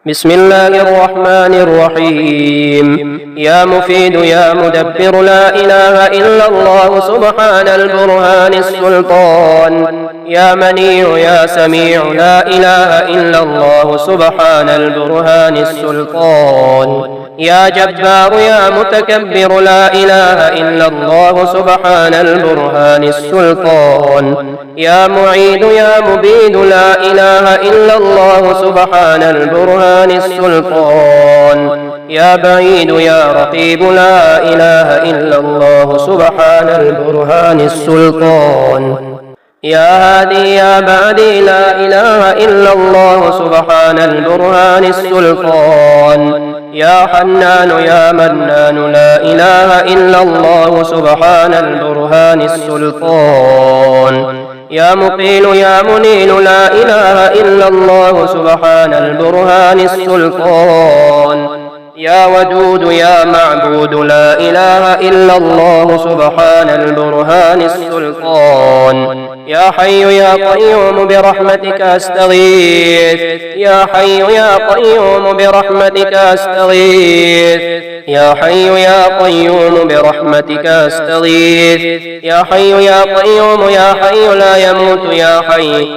بسم الله الرحمن الرحيم. يا مفيد يا مدبر لا إله إلا الله سبحان البرهان السلطان. يا منيع يا سميع لا إله إلا الله سبحان البرهان السلطان. يا جبار يا متكبر لا إله إلا الله سبحان البرهان السلطان. يا معيد يا مبيد لا إله إلا الله سبحان البرهان السلطان. يا بعيد يا رقيب لا إله إلا الله سبحان البرهان السلطان. يا هادي يا بادي لا إله إلا الله سبحان البرهان السلطان. يا حنان يا منان لا إله إلا الله سبحان البرهان السلطان. يا مقيل يا منيل لا إله إلا الله سبحان البرهان السلطان. يا ودود يا معبود لا إله إلا الله سبحان البرهان السلطان. يا حي يا قيوم برحمتك أستغيث. يا حي يا قيوم برحمتك أستغيث. يا حي يا قيوم برحمتك أستغيث. يا حي يا قيوم يا حي لا يموت يا حي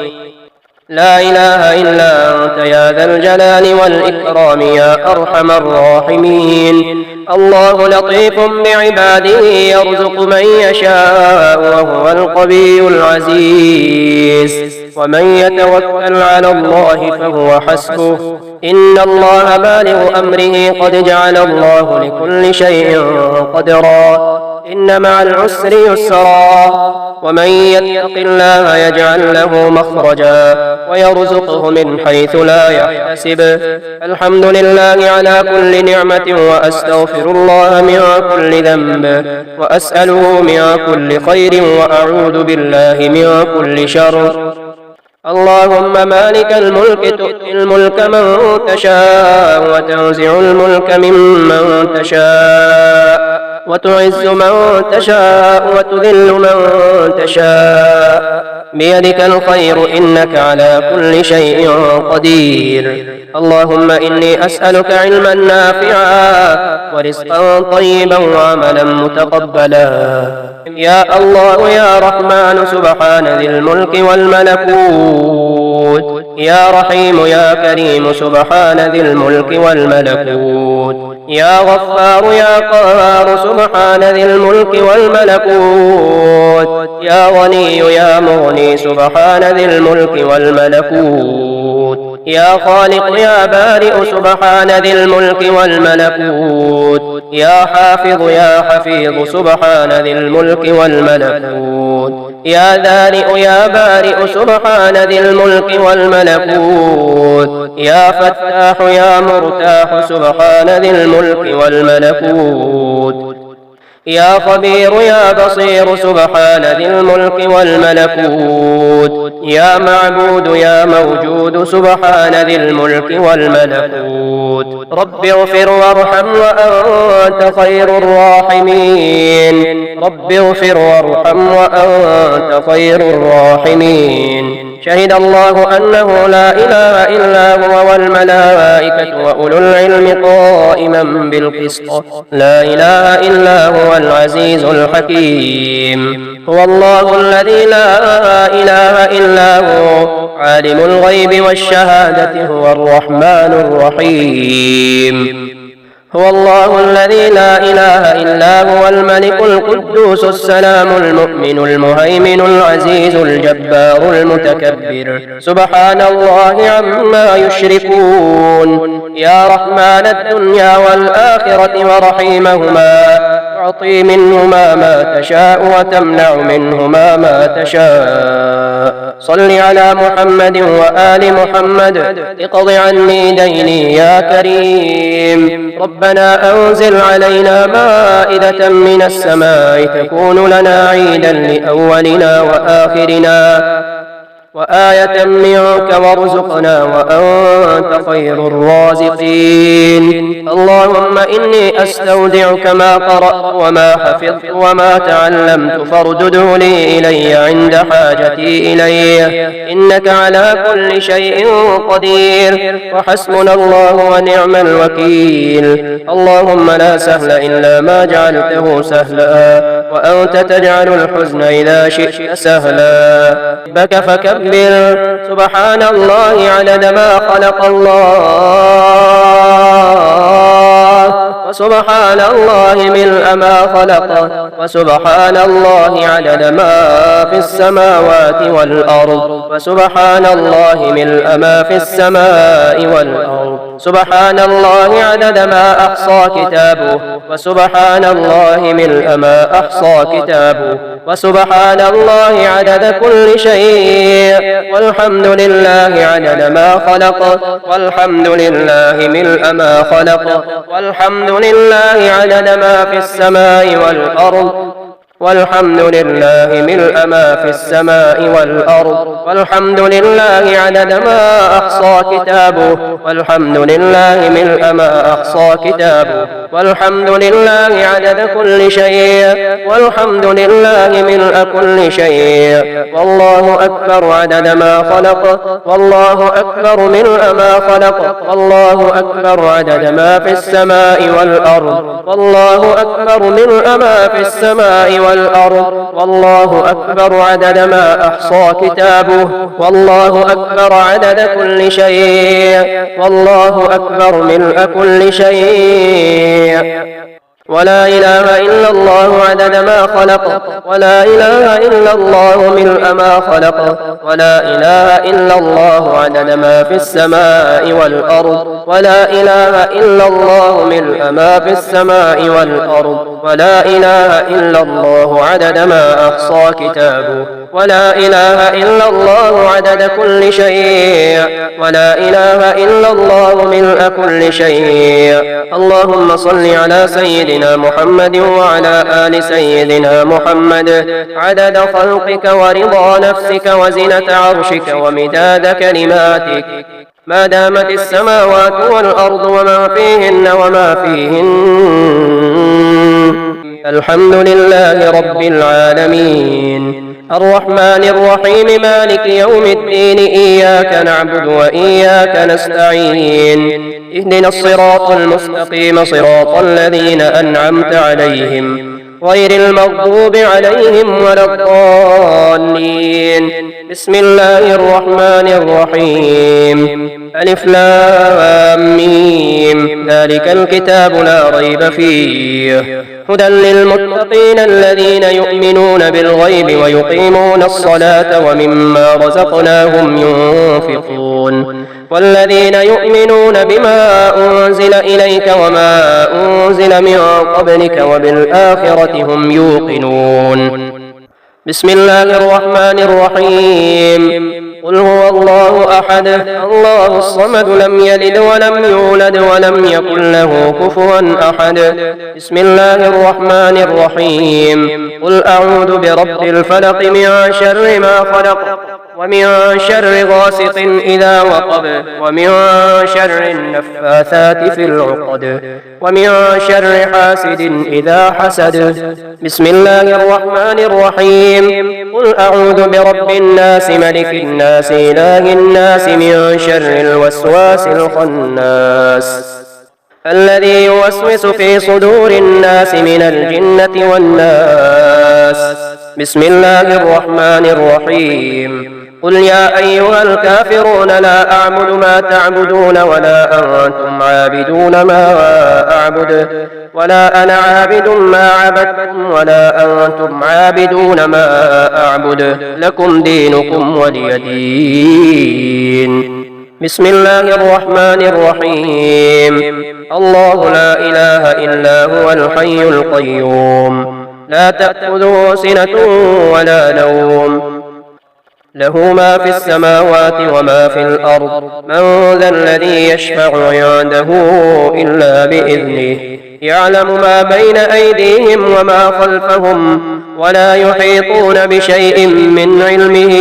لا إله إلا أنت يا ذا الجلال والإكرام يا أرحم الراحمين. الله لطيف بعباده يرزق من يشاء وهو القوي العزيز. ومن يتوكل على الله فهو حسبه إن الله بالغ أمره قد جعل الله لكل شيء قدرا. إن مع العسر يسرا. ومن يتق الله يجعل له مخرجا ويرزقه من حيث لا يحتسب. الحمد لله على كل نعمة وأستغفر الله من كل ذنب وأسأله من كل خير وأعوذ بالله من كل شر. اللهم مالك الملك تؤتي الملك من تشاء وتنزع الملك ممن تشاء وتعز من تشاء وتذل من تشاء بيدك الخير إنك على كل شيء قدير. اللهم إني أسألك علما نافعا ورزقا طيبا وعملا متقبلا. يا الله يا رحمن سبحان ذي الملك والملكوت. يا رحيم يا كريم سبحان ذي الملك والملكوت. يا غفار يا قهار سبحان ذي الملك والملكوت. يا غني يا مغني سبحان ذي الملك والملكوت. يا خالق يا بارئ سبحان ذي الملك والملكوت. يا حافظ يا حفيظ سبحان ذي الملك والملكوت. يا ذارئ يا بارئ سبحان ذي الملك والملكوت. يا فتاح يا مرتاح سبحان ذي الملك والملكوت. يا خبير يا بصير سبحان ذي الملك والملكوت. يا معبود يا موجود سبحان ذي الملك والملكوت. رب اغفر وارحم وأنت خير الراحمين. رب اغفر وارحم وأنت خير الراحمين. شهد الله أنه لا إله إلا هو والملائكة وأولو العلم قائما بالقسط لا إله إلا هو العزيز الحكيم. هو الله الذي لا إله إلا هو عالم الغيب والشهادة هو الرحمن الرحيم. هو الله الذي لا إله إلا هو الملك القدوس السلام المؤمن المهيمن العزيز الجبار المتكبر سبحان الله عما يشركون. يا رحمن الدنيا والآخرة ورحيمهما تعطي منهما ما تشاء وتمنع منهما ما تشاء. صل على محمد وآل محمد اقض عني ديني يا كريم. ربنا أنزل علينا مائدة من السماء تكون لنا عيدا لأولنا وآخرنا وآية منك وارزقنا وأنت خير الرازقين. اللهم إني أستودعك ما قرأت وما حفظت وما تعلمت فاردده لي إلي عند حاجتي إليه، إنك على كل شيء قدير، وحسبنا الله ونعم الوكيل. اللهم لا سهل إلا ما جعلته سهلا، وأنت تجعل الحزن إذا شئت سهلا. بك فكبر سبحان الله عدد ما خلق الله، وسبحان الله ملء ما خلق، وسبحان الله عدد ما في السماوات والأرض، وسبحان الله ملء ما في السماء والأرض، سبحان الله عدد ما أحصى كتابه، وسبحان الله ملء ما أحصى كتابه، وسبحان الله عدد كل شيء، والحمد لله عدد ما خلق، والحمد لله ملء ما خلق، والحمد لله عدد ما في السماء والأرض، والحمد لله ملء ما في السماء والأرض، والحمد لله عدد ما أحصى كتابه، والحمد لله ملء ما أحصى كتابه، والحمد لله عدد كل شيء، والحمد لله ملء كل شيء، والله أكبر عدد ما خلق، والله أكبر ملء ما خلق، والله أكبر عدد ما في السماء والأرض، والله أكبر ملء ما في السماء والأرض، والله أكبر عدد ما أحصى كتابه، والله أكبر عدد كل شيء، والله أكبر ملء كل شيء. ولا إله إلا الله عدد ما خلق، ولا إله إلا الله ملء ما خلق، ولا إله إلا الله عدد ما في السماء والأرض، ولا إله إلا الله ملء ما في السماء والأرض، ولا إله إلا الله عدد ما أحصى كتابه، ولا إله إلا الله عدد كل شيء، ولا إله إلا الله ملء كل شيء. اللهم صل على سيدنا محمد وعلى آل سيدنا محمد عدد خلقك ورضا نفسك وزنة عرشك ومداد كلماتك، ما دامت السماوات والأرض وما فيهن وما فيهن. الحمد لله رب العالمين الرحمن الرحيم مالك يوم الدين، إياك نعبد وإياك نستعين، اهدنا الصراط المستقيم صراط الذين أنعمت عليهم غير المغضوب عليهم ولا الضالين. بسم الله الرحمن الرحيم. ألف لام ميم، ذلك الكتاب لا ريب فيه، هدى للمتقين الذين يؤمنون بالغيب ويقيمون الصلاة ومما رزقناهم ينفقون، والذين يؤمنون بما أنزل إليك وما أنزل من قبلك وبالآخرة هم يوقنون. بسم الله الرحمن الرحيم. قل هو الله أحد الله الصمد لم يلد ولم يولد ولم يكن له كفوا أحد. بسم الله الرحمن الرحيم. قل أعوذ برب الفلق من شر ما خلق ومن شر غاسق إذا وقب ومن شر النفاثات في العقد ومن شر حاسد إذا حسد. بسم الله الرحمن الرحيم. قل أعوذ برب الناس ملك الناس إله الناس من شر الوسواس الخناس الذي يوسوس في صدور الناس من الجنة والناس. بسم الله الرحمن الرحيم. قل يا أيها الكافرون لا أعبد ما تعبدون ولا أنتم عابدون ما أعبد ولا أنا عابد ما عبدتم ولا أنتم عابدون ما أعبد لكم دينكم ولي دين. بسم الله الرحمن الرحيم. الله لا إله إلا هو الحي القيوم لا تأخذه سنة ولا نوم له ما في السماوات وما في الأرض. من ذا الذي يشفع عنده إلا بإذنه يعلم ما بين أيديهم وما خلفهم ولا يحيطون بشيء من علمه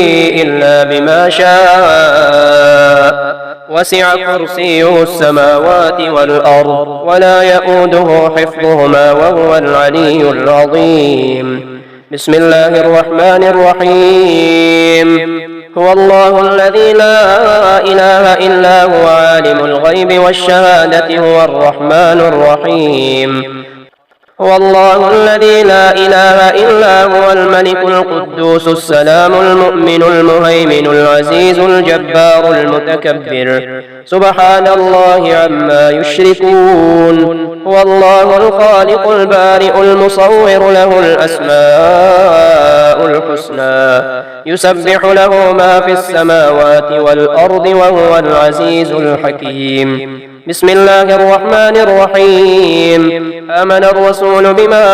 إلا بما شاء وسع كرسيه السماوات والأرض ولا يئوده حفظهما وهو العلي العظيم. بسم الله الرحمن الرحيم. هو الله الذي لا إله إلا هو عالم الغيب والشهادة هو الرحمن الرحيم. هو الله الذي لا إله إلا هو الملك القدوس السلام المؤمن المهيمن العزيز الجبار المتكبر سبحان الله عما يشركون. هو الله الخالق البارئ المصور له الأسماء الحسنى يسبح له ما في السماوات والأرض وهو العزيز الحكيم. بسم الله الرحمن الرحيم. آمن الرسول بما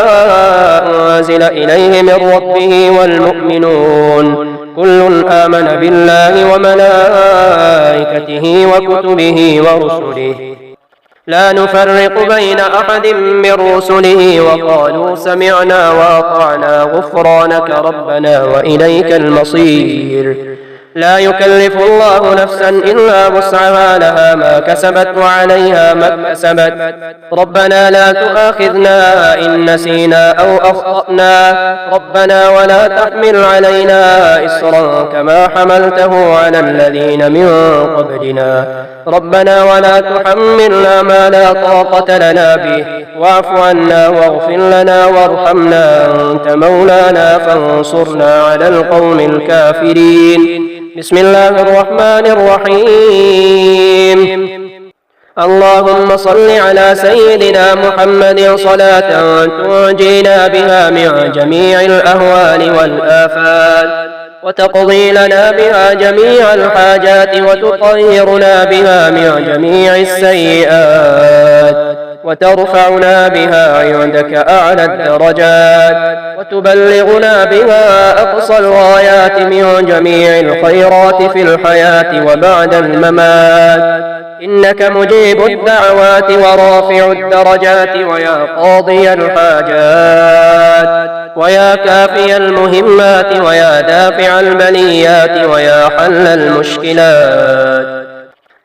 أنزل إليه من ربه والمؤمنون كل آمن بالله وملائكته وكتبه ورسله لا نفرق بين أحد من رسله وقالوا سمعنا وأطعنا غفرانك ربنا وإليك المصير. لا يكلف الله نفسا إلا وسعها لها ما كسبت وعليها ما اكتسبت ربنا لا تؤاخذنا إن نسينا أو أخطأنا ربنا ولا تحمل علينا إصرا كما حملته على الذين من قبلنا ربنا ولا تحملنا ما لا طاقة لنا به واعف عنا واغفر لنا وارحمنا أنت مولانا فانصرنا على القوم الكافرين. بسم الله الرحمن الرحيم. اللهم صل على سيدنا محمد صلاة تنجينا بها من جميع الأهوال والآفات وتقضي لنا بها جميع الحاجات وتطهرنا بها من جميع السيئات وترفعنا بها عندك أعلى الدرجات وتبلغنا بها أقصى الغايات من جميع الخيرات في الحياة وبعد الممات إنك مجيب الدعوات ورافع الدرجات ويا قاضي الحاجات ويا كافي المهمات ويا دافع البليات ويا حل المشكلات.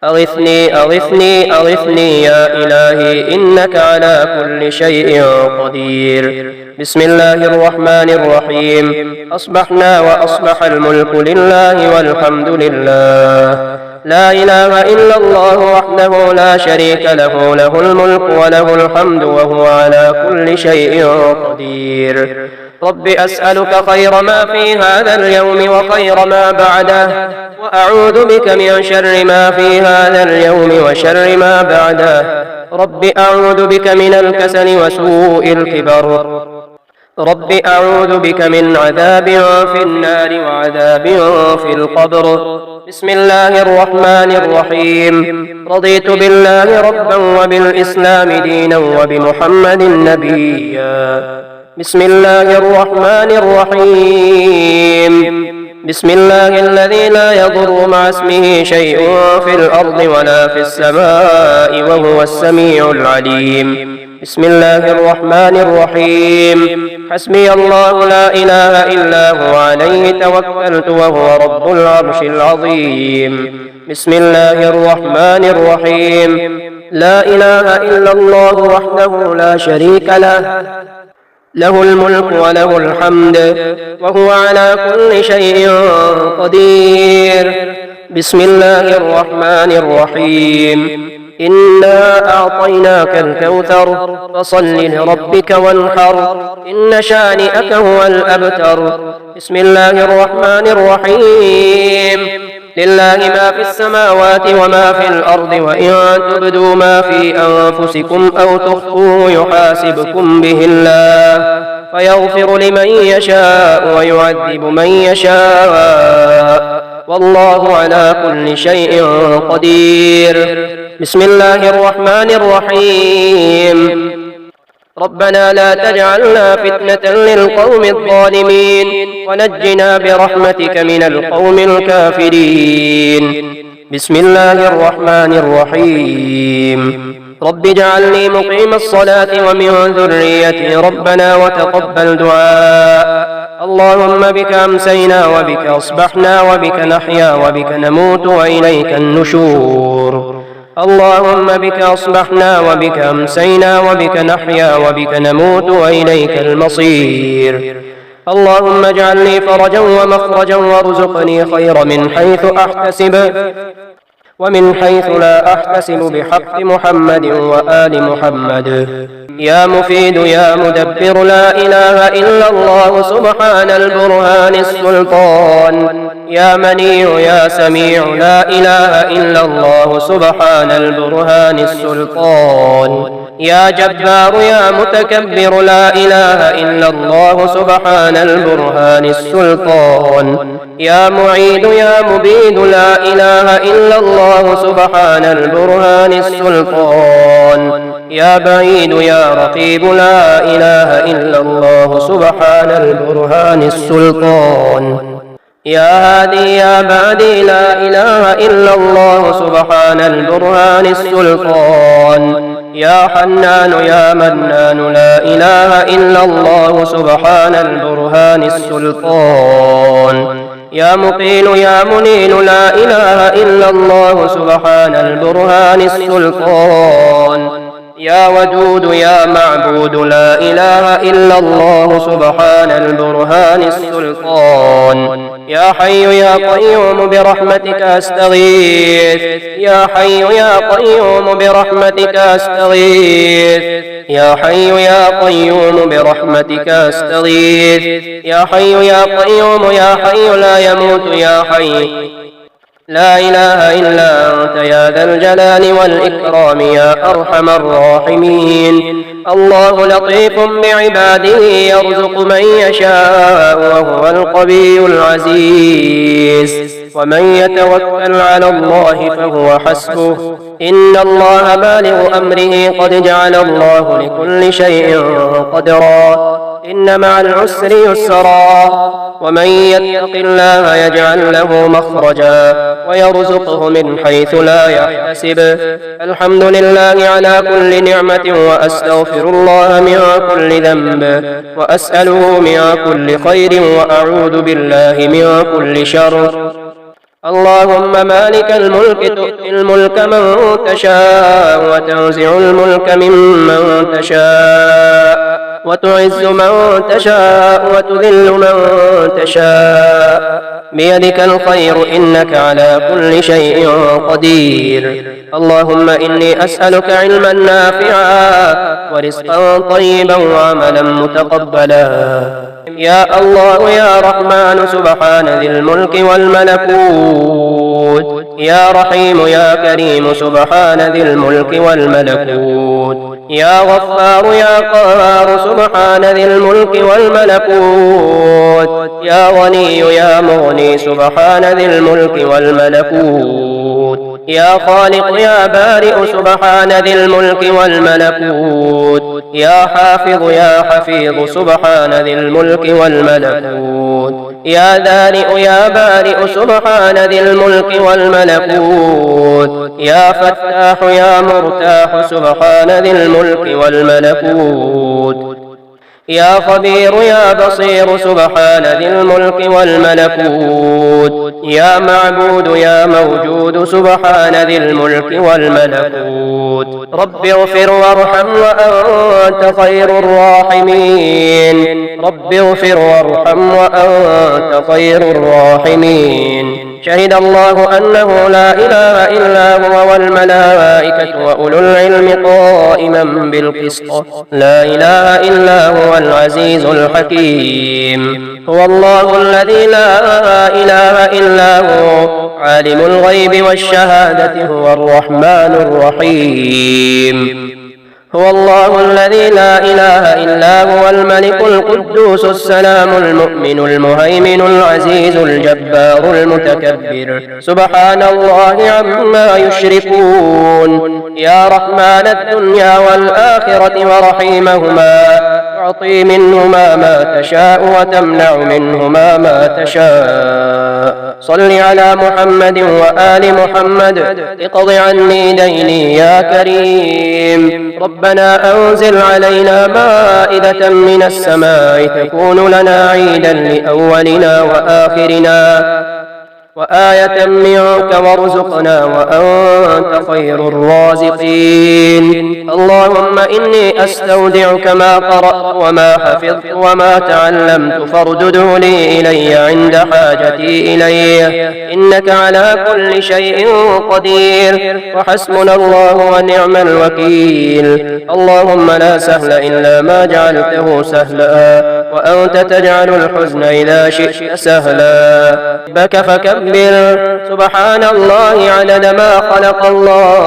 أغثني أغثني أغثني يا إلهي إنك على كل شيء قدير. بسم الله الرحمن الرحيم. أصبحنا وأصبح الملك لله والحمد لله لا إله إلا الله وحده لا شريك له له الملك وله الحمد وهو على كل شيء قدير. رب أسألك خير ما في هذا اليوم وخير ما بعده وأعوذ بك من شر ما في هذا اليوم وشر ما بعده. رب أعوذ بك من الكسل وسوء الكبر. رب أعوذ بك من عذاب في النار وعذاب في القبر. بسم الله الرحمن الرحيم. رضيت بالله ربا وبالإسلام دينا وبمحمد نبيا. بسم الله الرحمن الرحيم. بسم الله الذي لا يضر مع اسمه شيء في الأرض ولا في السماء وهو السميع العليم. بسم الله الرحمن الرحيم. حسبي الله لا إله إلا هو عليه توكلت وهو رب العرش العظيم. بسم الله الرحمن الرحيم. لا إله إلا الله وحده لا شريك له له الملك وله الحمد وهو على كل شيء قدير. بسم الله الرحمن الرحيم. إنا أعطيناك الكوثر فصل لربك وانحر إن شانئك هو الأبتر. بسم الله الرحمن الرحيم. لله ما في السماوات وما في الأرض وإن تبدوا ما في أنفسكم أو تخفوه يحاسبكم به الله فيغفر لمن يشاء ويعذب من يشاء والله على كل شيء قدير. بسم الله الرحمن الرحيم. ربنا لا تجعلنا فتنة للقوم الظالمين ونجنا برحمتك من القوم الكافرين. بسم الله الرحمن الرحيم. رب اجعلني مقيم الصلاة ومن ذريتي ربنا وتقبل دعاء. اللهم بك أمسينا وبك أصبحنا وبك نحيا وبك نموت وإليك النشور. اللهم بك أصبحنا وبك أمسينا وبك نحيا وبك نموت وإليك المصير. اللهم اجعل لي فرجا ومخرجا وارزقني خير من حيث أحتسب ومن حيث لا أحتسب بحق محمد وآل محمد. يا مفيد يا مدبر لا إله إلا الله سبحان البرهان السلطان. يا مني يا سميع لا إله إلا الله سبحان البرهان السلطان. يا جبار يا متكبر لا إله إلا الله سبحان البرهان السلطان. يا معيد يا مبيد لا إله إلا الله سبحان البرهان السلطان. يا بعيد يا رقيب لا إله إلا الله سبحان البرهان السلطان. يا هادي يا بادي لا إله إلا الله سبحان البرهان السلطان. يا حنان يا منان لا إله إلا الله سبحان البرهان السلطان. يا مقيل يا منيل لا إله إلا الله سبحان البرهان السلطان. يا ودود يا معبود لا إله إلا الله سبحان البرهان السلطان. يا حي يا قيوم برحمتك أستغيث. يا حي يا قيوم برحمتك أستغيث. يا حي يا قيوم برحمتك أستغيث. يا حي يا قيوم يا حي لا يموت يا حي لا إله إلا أنت يا ذا الجلال والإكرام يا أرحم الراحمين. الله لطيف بعباده يرزق من يشاء وهو القوي العزيز. ومن يتوكل على الله فهو حسبه إن الله بالغ أمره قد جعل الله لكل شيء قدرا. إن مع العسر يسرا. ومن يتق الله يجعل له مخرجا ويرزقه من حيث لا يحتسب. الحمد لله على كل نعمة وأستغفر الله من كل ذنب وأسأله من كل خير وأعوذ بالله من كل شر. اللهم مالك الملك تؤتي الملك من تشاء وتنزع الملك ممن تشاء وتعز من تشاء وتذل من تشاء بيدك الخير إنك على كل شيء قدير. اللهم إني أسألك علما نافعا ورزقا طيبا وعملا متقبلا. يا الله يا رحمن سبحان ذي الملك والملكوت. يا رحيم يا كريم سبحان ذي الملك والملكوت. يا غفار يا قهار سبحان ذي الملك والملكوت. يا غني يا مغني سبحان ذي الملك والملكوت. يا خالق يا بارئ سبحان ذي الملك والملكوت. يا حافظ يا حفيظ سبحان ذي الملك والملكوت. يا ذارئ يا بارئ سبحان ذي الملك والملكوت. يا فتاح يا مرتاح سبحان ذي الملك والملكوت. يا خبير يا بصير سبحان ذي الملك والملكوت. يا معبود يا موجود سبحان ذي الملك والملكوت. رب اغفر وارحم وأنت خير الراحمين. رب اغفر وارحم وأنت خير الراحمين. شهد الله أنه لا إله إلا هو والملائكة وأولو العلم قائما بالقسط لا إله إلا هو العزيز الحكيم. هو الله الذي لا إله إلا هو عالم الغيب والشهادة هو الرحمن الرحيم. هو الله الذي لا إله إلا هو الملك القدوس السلام المؤمن المهيمن العزيز الجبار المتكبر سبحان الله عما يشركون. يا رحمن الدنيا والآخرة ورحيمهما تعطي منهما ما تشاء وتمنع منهما ما تشاء. صل على محمد وآل محمد اقض عني ديني يا كريم. ربنا أنزل علينا مائدة من السماء تكون لنا عيدا لأولنا وآخرنا وآية منك وارزقنا وأنت خير الرازقين. اللهم إني أستودعك ما قرأت وما حفظت وما تعلمت فاردده لي إلي عند حاجتي إليه إنك على كل شيء قدير وحسبنا الله ونعم الوكيل. اللهم لا سهل إلا ما جعلته سهلا وأنت تجعل الحزن إذا شئت سهلا. بك فكبر سبحان الله عدد ما خلق الله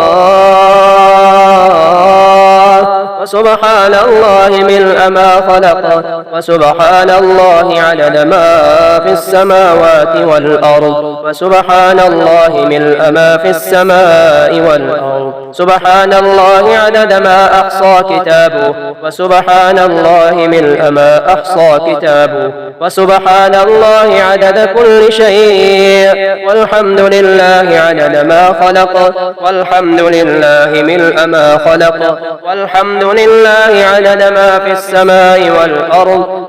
وسبحان الله ملء ما خلق وسبحان الله عدد ما في السماوات والأرض وسبحان الله ملء ما في السماء والأرض. سبحان الله عدد ما أحصى كتابه وسبحان الله ملء ما أحصى كتابه وسبحان الله عدد كل شيء والحمد لله عدد ما خلق والحمد لله ملء ما خلق والحمد لله عدد ما في السماء والأرض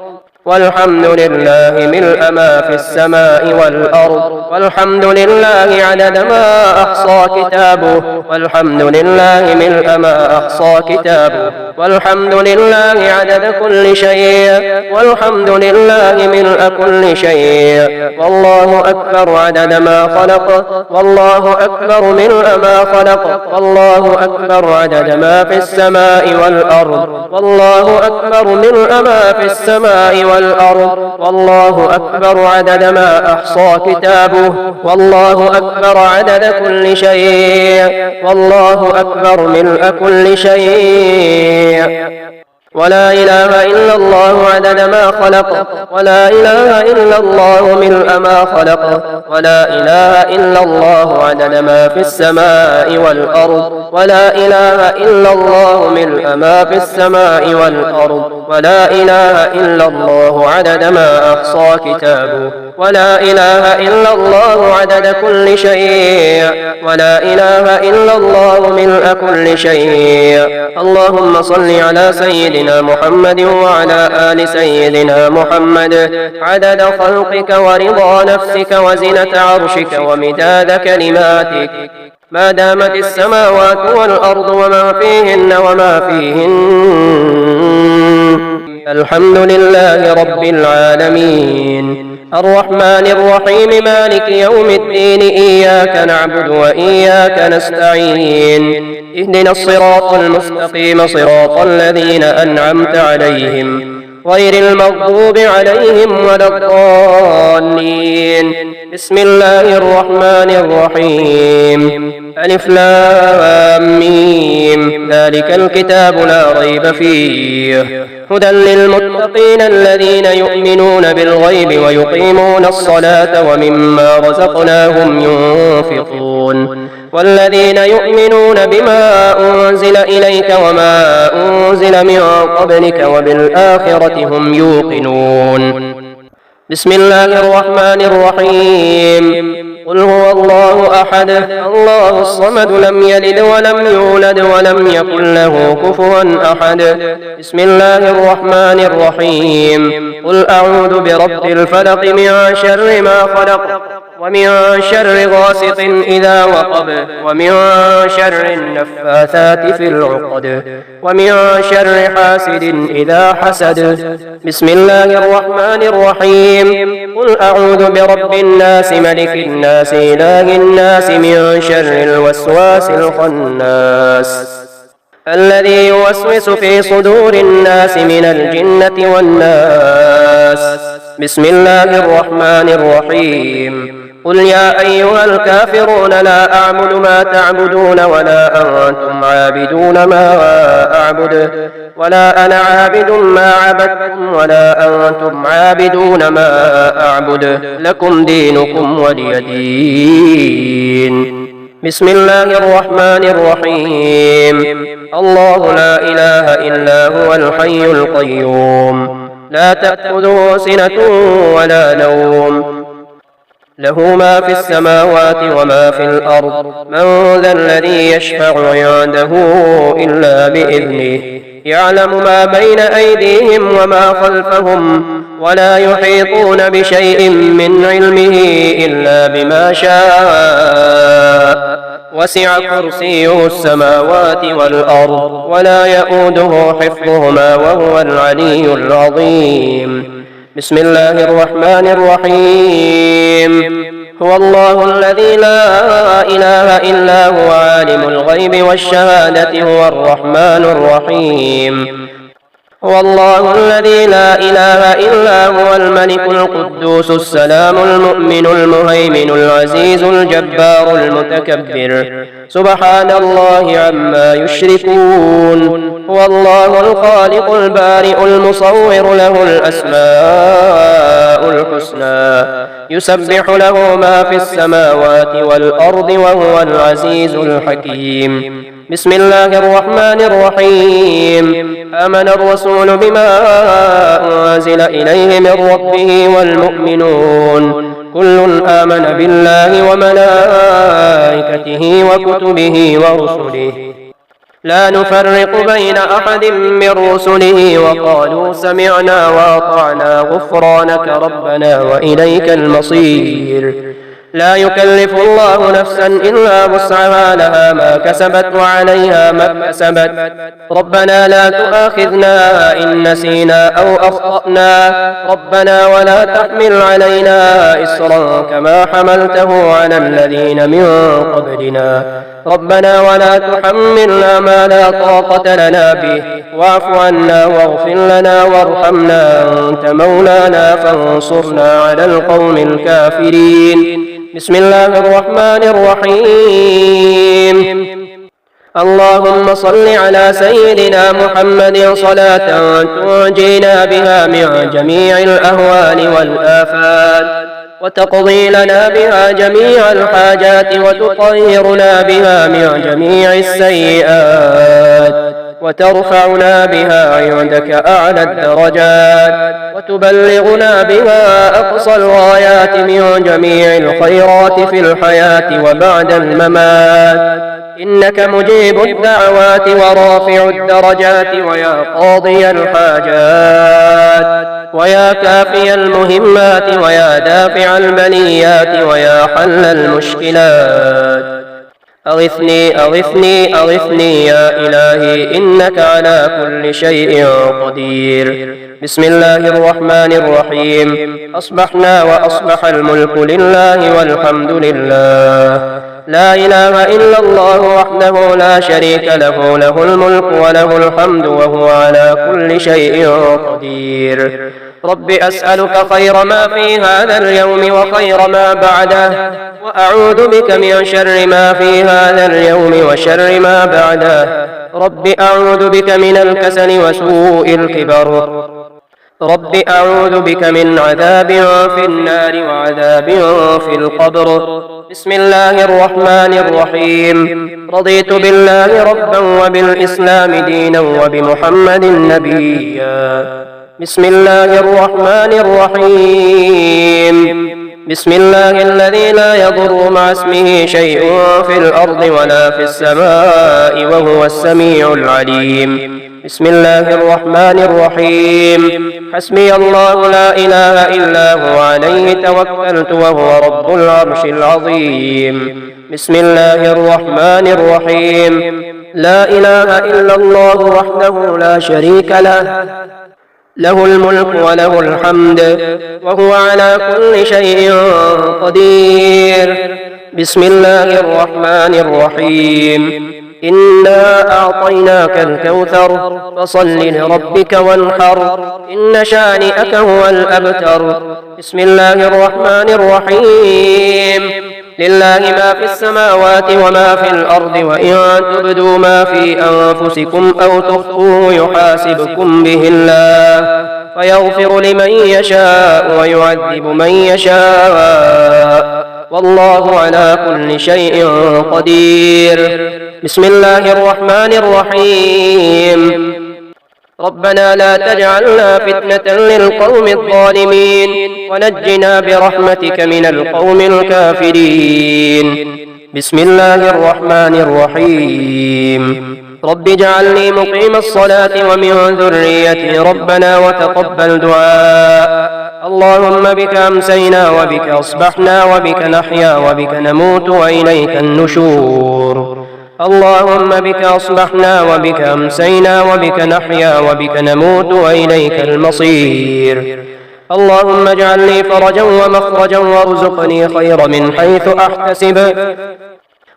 والحمد لله ملء ما في السماء والأرض والحمد لله عدد ما أحصى كتابه والحمد لله ملء ما أحصى كتابه والحمد لله عدد كل شيء والحمد لله ملء كل شيء. والله أكبر عدد ما خلق والله أكبر ملء ما خلق والله أكبر عدد ما في السماء والأرض والله أكبر ملء ما في السماء والأرض والله أكبر عدد ما أحصى كتابه والله أكبر عدد كل شيء والله أكبر ملء كل شيء. ولا إله إلا الله عدد ما خلق ولا إله إلا الله ملء ما خلق ولا إله إلا الله عدد ما في السماء والأرض ولا إله إلا الله ملء ما في السماء والأرض ولا إله إلا الله عدد ما أحصى كتابه ولا إله إلا الله عدد كل شيء ولا إله إلا الله ملء كل شيء. اللهم صل على سيدنا محمد وعلى آل سيدنا محمد عدد خلقك ورضا نفسك وزنة عرشك ومداد كلماتك ما دامت السماوات والأرض وما فيهن وما فيهن. الحمد لله رب العالمين الرحمن الرحيم مالك يوم الدين إياك نعبد وإياك نستعين اهدنا الصراط المستقيم صراط الذين أنعمت عليهم غير المغضوب عليهم ولا الضالين. بسم الله الرحمن الرحيم ألف لام ميم ذلك الكتاب لا ريب فيه هدى للمتقين الذين يؤمنون بالغيب ويقيمون الصلاة ومما رزقناهم ينفقون والذين يؤمنون بما أنزل إليك وما أنزل من قبلك وبالآخرة هم يوقنون. بسم الله الرحمن الرحيم قل هو الله أحد الله الصمد لم يلد ولم يولد ولم يكن له كفوا أحد. بسم الله الرحمن الرحيم قل أعوذ برب الفلق من شر ما خلق ومن شر غاسق إذا وقب ومن شر النفاثات في العقد ومن شر حاسد إذا حسد. بسم الله الرحمن الرحيم قل أعوذ برب الناس ملك الناس إله الناس من شر الوسواس الخناس الذي يوسوس في صدور الناس من الجنة والناس. بسم الله الرحمن الرحيم قل يا أيها الكافرون لا أعبد ما تعبدون ولا أنتم عابدون ما أعبد ولا أنا عابد ما عبدتم ولا أنتم عابدون ما أعبد لكم دينكم ولي دين. بسم الله الرحمن الرحيم الله لا إله إلا هو الحي القيوم لا تأخذه سنة ولا نوم له ما في السماوات وما في الأرض من ذا الذي يشفع عنده إلا بإذنه يعلم ما بين أيديهم وما خلفهم ولا يحيطون بشيء من علمه إلا بما شاء وسع كرسيه السماوات والأرض ولا يؤوده حفظهما وهو العلي العظيم بسم الله الرحمن الرحيم هو الله الذي لا إله إلا هو عالم الغيب والشهادة هو الرحمن الرحيم هو الله الذي لا إله إلا هو الملك القدوس السلام المؤمن المهيمن العزيز الجبار المتكبر سبحان الله عما يشركون هو الله الخالق البارئ المصور له الأسماء الحسنى يسبح له ما في السماوات والأرض وهو العزيز الحكيم بسم الله الرحمن الرحيم آمن الرسول بما أنزل إليه من ربه والمؤمنون كل آمن بالله وملائكته وكتبه ورسله لا نفرق بين أحد من رسله وقالوا سمعنا وأطعنا غفرانك ربنا وإليك المصير لا يكلف الله نفسا إلا وسعها لها ما كسبت وعليها ما اكتسبت ربنا لا تؤاخذنا إن نسينا أو أخطأنا ربنا ولا تحمل علينا إصرا كما حملته على الذين من قبلنا ربنا ولا تحملنا ما لا طاقة لنا به واعف عنا واغفر لنا وارحمنا أنت مولانا فانصرنا على القوم الكافرين بسم الله الرحمن الرحيم اللهم صل على سيدنا محمد صلاة تنجينا بها من جميع الأهوال والآفات وتقضي لنا بها جميع الحاجات وتطهرنا بها من جميع السيئات وترفعنا بها عندك أعلى الدرجات وتبلغنا بها أقصى الغايات من جميع الخيرات في الحياة وبعد الممات إنك مجيب الدعوات ورافع الدرجات ويا قاضي الحاجات ويا كافي المهمات ويا دافع البليات ويا حل المشكلات أغثني أغثني أغثني يا إلهي إنك على كل شيء قدير بسم الله الرحمن الرحيم أصبحنا وأصبح الملك لله والحمد لله لا إله إلا الله وحده لا شريك له له الملك وله الحمد وهو على كل شيء قدير رب أسألك خير ما في هذا اليوم وخير ما بعده وأعوذ بك من شر ما في هذا اليوم وشر ما بعده رب أعوذ بك من الكسل وسوء الكبر رب أعوذ بك من عذاب في النار وعذاب في القبر بسم الله الرحمن الرحيم رضيت بالله ربا وبالإسلام دينا وبمحمد نبيا بسم الله الرحمن الرحيم بسم الله الذي لا يضر مع اسمه شيء في الأرض ولا في السماء وهو السميع العليم بسم الله الرحمن الرحيم حسبي الله لا إله إلا هو عليه توكلت وهو رب العرش العظيم بسم الله الرحمن الرحيم لا إله إلا الله وحده لا شريك له له الملك وله الحمد وهو على كل شيء قدير بسم الله الرحمن الرحيم إنا أعطيناك الكوثر فصل لربك وانحر إن شانئك هو الأبتر بسم الله الرحمن الرحيم لله ما في السماوات وما في الأرض وإن تبدوا ما في أنفسكم أو تخفوه يحاسبكم به الله فيغفر لمن يشاء ويعذب من يشاء والله على كل شيء قدير بسم الله الرحمن الرحيم ربنا لا تجعلنا فتنة للقوم الظالمين ونجنا برحمتك من القوم الكافرين. بسم الله الرحمن الرحيم. رب اجعلني مقيم الصلاة ومن ذريتي ربنا وتقبل دعاء. اللهم بك أمسينا وبك أصبحنا وبك نحيا وبك نموت وإليك النشور. اللهم بك أصبحنا وبك أمسينا وبك نحيا وبك نموت وإليك المصير. اللهم اجعل لي فرجا ومخرجا وارزقني خير من حيث أحتسب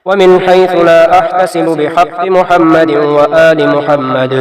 ومن حيث لا أحتسب بحق محمد وآل محمد.